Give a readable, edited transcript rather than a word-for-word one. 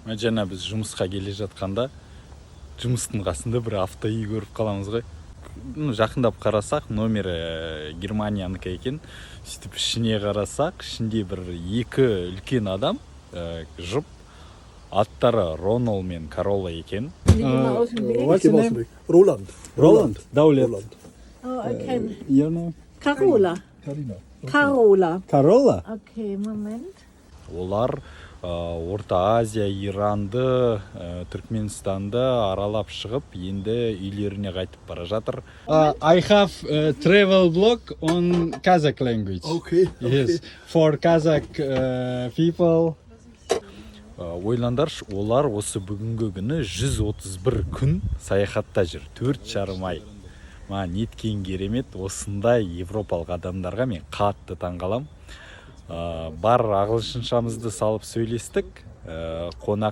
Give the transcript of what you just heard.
Жана біз жұмысқа келе жатқанда жұмыстың қасында бір автоүй көріп қаламыз ғой. Жақындап қарасақ, номері Германиянікі екен. Сөйтіп ішіне қарасақ, ішінде бір екі үлкен адам жұп, аттары Ронал мен Карола екен. What's your name? Roland. Daulет. Oh, I can. Your name? Carola. Karina. Carola. Carola? Okay, moment. Олар Орта Азия, Иранды, Түркменстанды аралап шығып, енді үйлеріне қайтып бара жатыр. I have a travel blog on Kazakh language. Okay. Yes, for Kazakh people. Ойландаршы, олар осы бүгінгі күні 131 күн саяхатта жүр, 4,5 ай. Неткен керемет, осындай европалық адамдарға мен қатты таңғалам. Бар ағылшыншамызды салып сөйлестік, қонақ